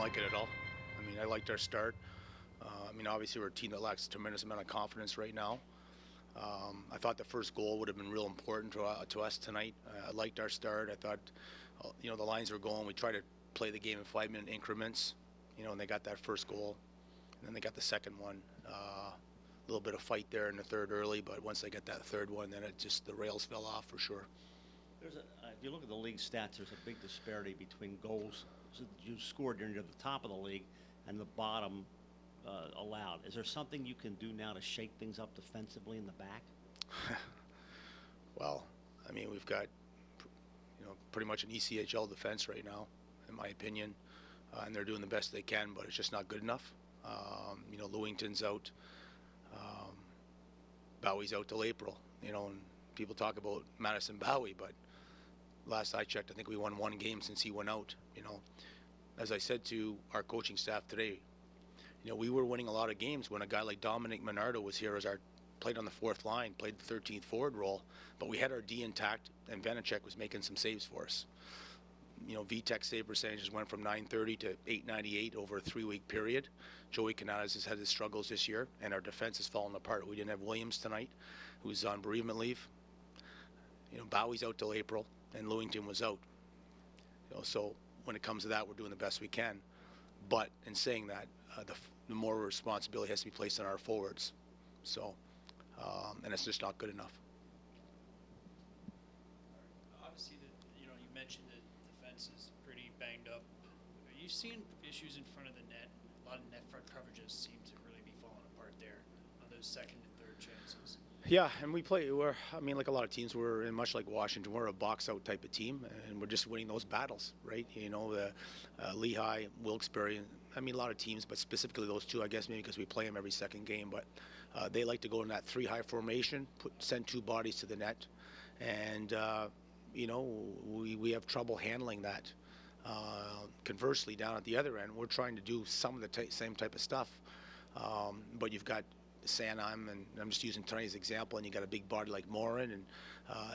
like it at all. I mean, I liked our start. I mean, obviously we're a team that lacks a tremendous amount of confidence right now. I thought the first goal would have been real important to us tonight. I liked our start. I thought, the lines were going. We tried to play the game in 5-minute increments, and they got that first goal, and then they got the second one. A little bit of fight there in the third early, but once they got that third one, then the rails fell off for sure. If you look at the league stats, there's a big disparity between goals you scored near the top of the league and the bottom allowed. Is there something you can do now to shake things up defensively in the back? Well, I mean, we've got, pretty much an ECHL defense right now, in my opinion, and they're doing the best they can, but it's just not good enough. Lewington's out. Bowie's out till April, and people talk about Madison Bowie, but last I checked, I think we won 1 game since he went out. As I said to our coaching staff today, we were winning a lot of games when a guy like Dominic Menardo was here played on the 4th line, played the 13th forward role, but we had our D intact, and Vanacek was making some saves for us. VTech save percentages went from 930 to 898 over a 3-week period. Joey Canales has had his struggles this year, and our defense has fallen apart. We didn't have Williams tonight, who's on bereavement leave. Bowie's out till April, and Lewington was out. So when it comes to that, we're doing the best we can. But in saying that, the more responsibility has to be placed on our forwards. So, and it's just not good enough. Obviously, you mentioned that the defense is pretty banged up. Are you seeing issues in front of the net? A lot of net front coverages seem to really be falling apart there on those second and third chances. Yeah, and like a lot of teams, much like Washington, we're a box-out type of team, and we're just winning those battles, right? The Lehigh, Wilkes-Barre, a lot of teams, but specifically those two, I guess maybe because we play them every second game, but they like to go in that 3-high formation, send 2 bodies to the net, and, we have trouble handling that. Conversely, down at the other end, we're trying to do some of the same type of stuff, but you've got Sanheim, and I'm just using tonight's example, and you got a big body like Morin, and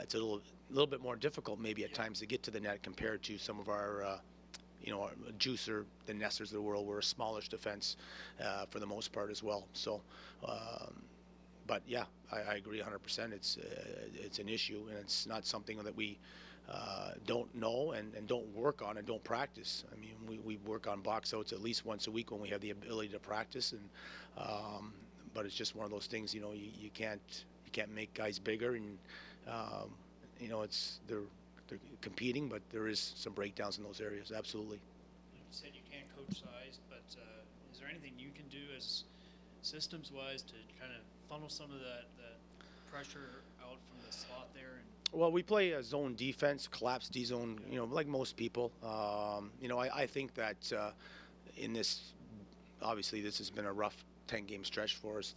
it's a little bit more difficult maybe at times to get to the net compared to some of our Juicer, the Nesters of the world. We're a smallish defense for the most part as well. So, but yeah, I agree 100%. It's an issue, and it's not something that we don't know and don't work on and don't practice. I mean, we work on box outs at least once a week when we have the ability to practice, and but it's just one of those things. You can't make guys bigger, and they're competing, but there is some breakdowns in those areas. Absolutely. You said you can't coach size, but is there anything you can do as systems-wise to kind of funnel some of that pressure out from the slot there? Well, we play a zone defense, collapse D zone, like most people. I think that in this, obviously, this has been a rough 10-game stretch for us,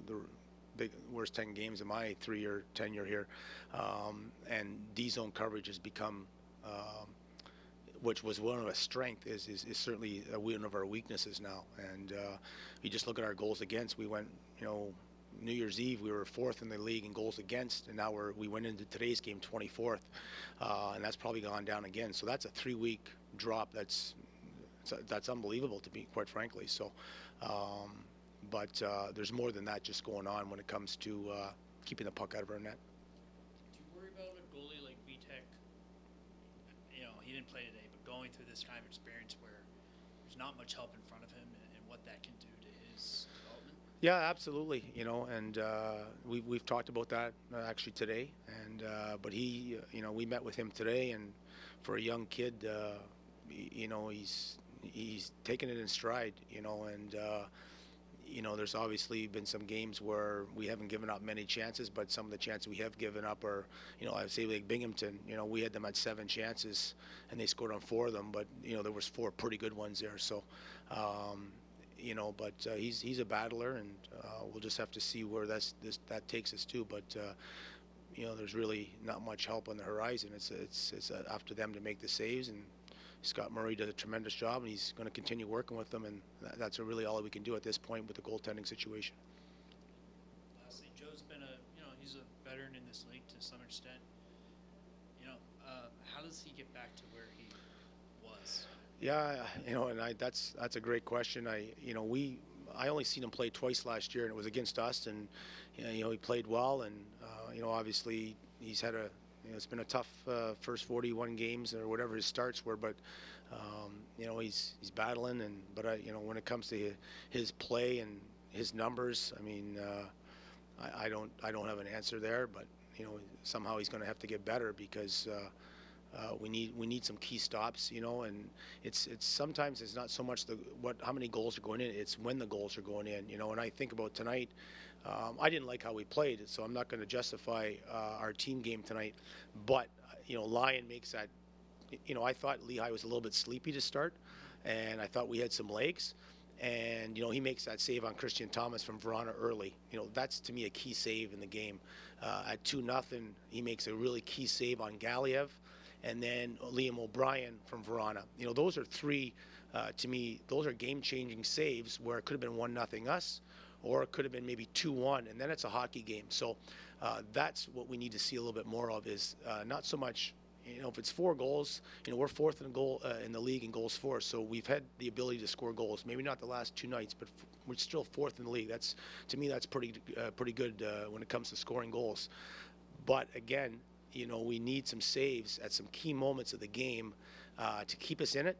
the big worst 10 games of my 3-year tenure here, and D zone coverage has become, which was one of our strengths, is certainly one of our weaknesses now. And you just look at our goals against. We went, New Year's Eve, we were 4th in the league in goals against, and now we went into today's game 24th, and that's probably gone down again. So that's a 3-week drop. That's unbelievable, to be quite frankly. So, but there's more than that just going on when it comes to keeping the puck out of our net. Do you worry about a goalie like VTech? He didn't play today, but going through this kind of experience where there's not much help in front of him, and what that can do to his development? Yeah, absolutely. And we've talked about that actually today. And but he, we met with him today, and for a young kid, he's taken it in stride. And there's obviously been some games where we haven't given up many chances, but some of the chances we have given up are, I would say like Binghamton. We had them at 7 chances, and they scored on 4 of them. But there was 4 pretty good ones there. So. But he's a battler, and we'll just have to see where that takes us to. But there's really not much help on the horizon. It's after them to make the saves, and Scott Murray does a tremendous job, and he's going to continue working with them, and that's really all we can do at this point with the goaltending situation. Lastly, Joe's been he's a veteran in this league to some extent. How does he get back to where he was? Yeah, and that's a great question. I only seen him play twice last year, and it was against us, and he played well, and obviously he's had it's been a tough first 41 games or whatever his starts were, but he's battling, but when it comes to his play and his numbers, I mean, I don't have an answer there, but somehow he's going to have to get better because. We need some key stops, and it's sometimes it's not so much how many goals are going in, it's when the goals are going in, and I think about tonight, I didn't like how we played, so I'm not going to justify our team game tonight, but Lyon makes that, I thought Lehigh was a little bit sleepy to start, and I thought we had some legs. And he makes that save on Christian Thomas from Verona early. That's to me a key save in the game. At 2-0, he makes a really key save on Galiev, and then Liam O'Brien from Verona. Those are three, to me, those are game-changing saves where it could have been 1-0 us, or it could have been maybe 2-1, and then it's a hockey game. So that's what we need to see a little bit more of is not so much, if it's 4 goals, we're fourth in the league in goals for. So we've had the ability to score goals. Maybe not the last 2 nights, but we're still fourth in the league. To me, that's pretty good when it comes to scoring goals. But again, we need some saves at some key moments of the game to keep us in it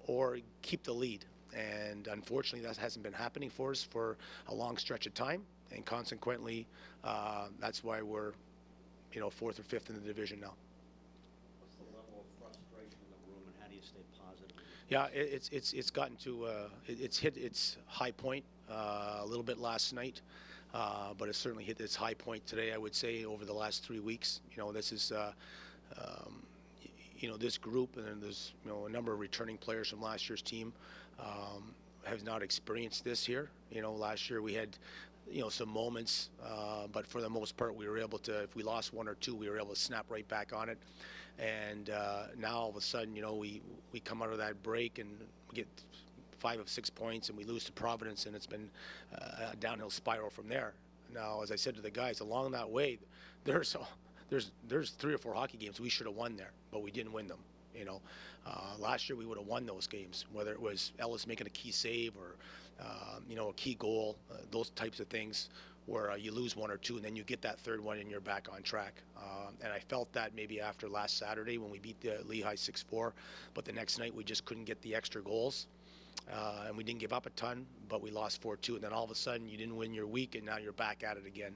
or keep the lead. And unfortunately, that hasn't been happening for us for a long stretch of time. And consequently, that's why we're, 4th or 5th in the division now. What's the level of frustration in the room, and how do you stay positive? Yeah, it's gotten to it's hit its high point a little bit last night. But it's certainly hit its high point today, I would say, over the last 3 weeks. This is, this group, and then there's, a number of returning players from last year's team have not experienced this here. Last year we had, some moments, but for the most part, we were able to, if we lost 1 or 2, we were able to snap right back on it. And now all of a sudden, we come out of that break and get 5 of 6 points, and we lose to Providence, and it's been a downhill spiral from there. Now, as I said to the guys, along that way, there's 3 or 4 hockey games we should have won there, but we didn't win them. Last year we would have won those games, whether it was Ellis making a key save or a key goal, those types of things where you lose 1 or 2 and then you get that 3rd one and you're back on track. And I felt that maybe after last Saturday when we beat the Lehigh 6-4, but the next night we just couldn't get the extra goals. And we didn't give up a ton, but we lost 4-2, and then all of a sudden you didn't win your week, and now you're back at it again.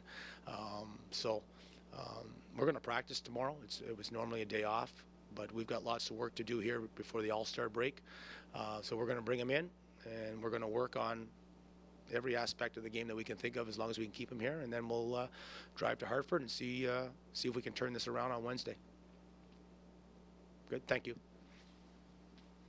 We're going to practice tomorrow. It was normally a day off, but we've got lots of work to do here before the All-Star break. So we're going to bring them in, and we're going to work on every aspect of the game that we can think of as long as we can keep them here, and then we'll drive to Hartford and see if we can turn this around on Wednesday. Good, thank you.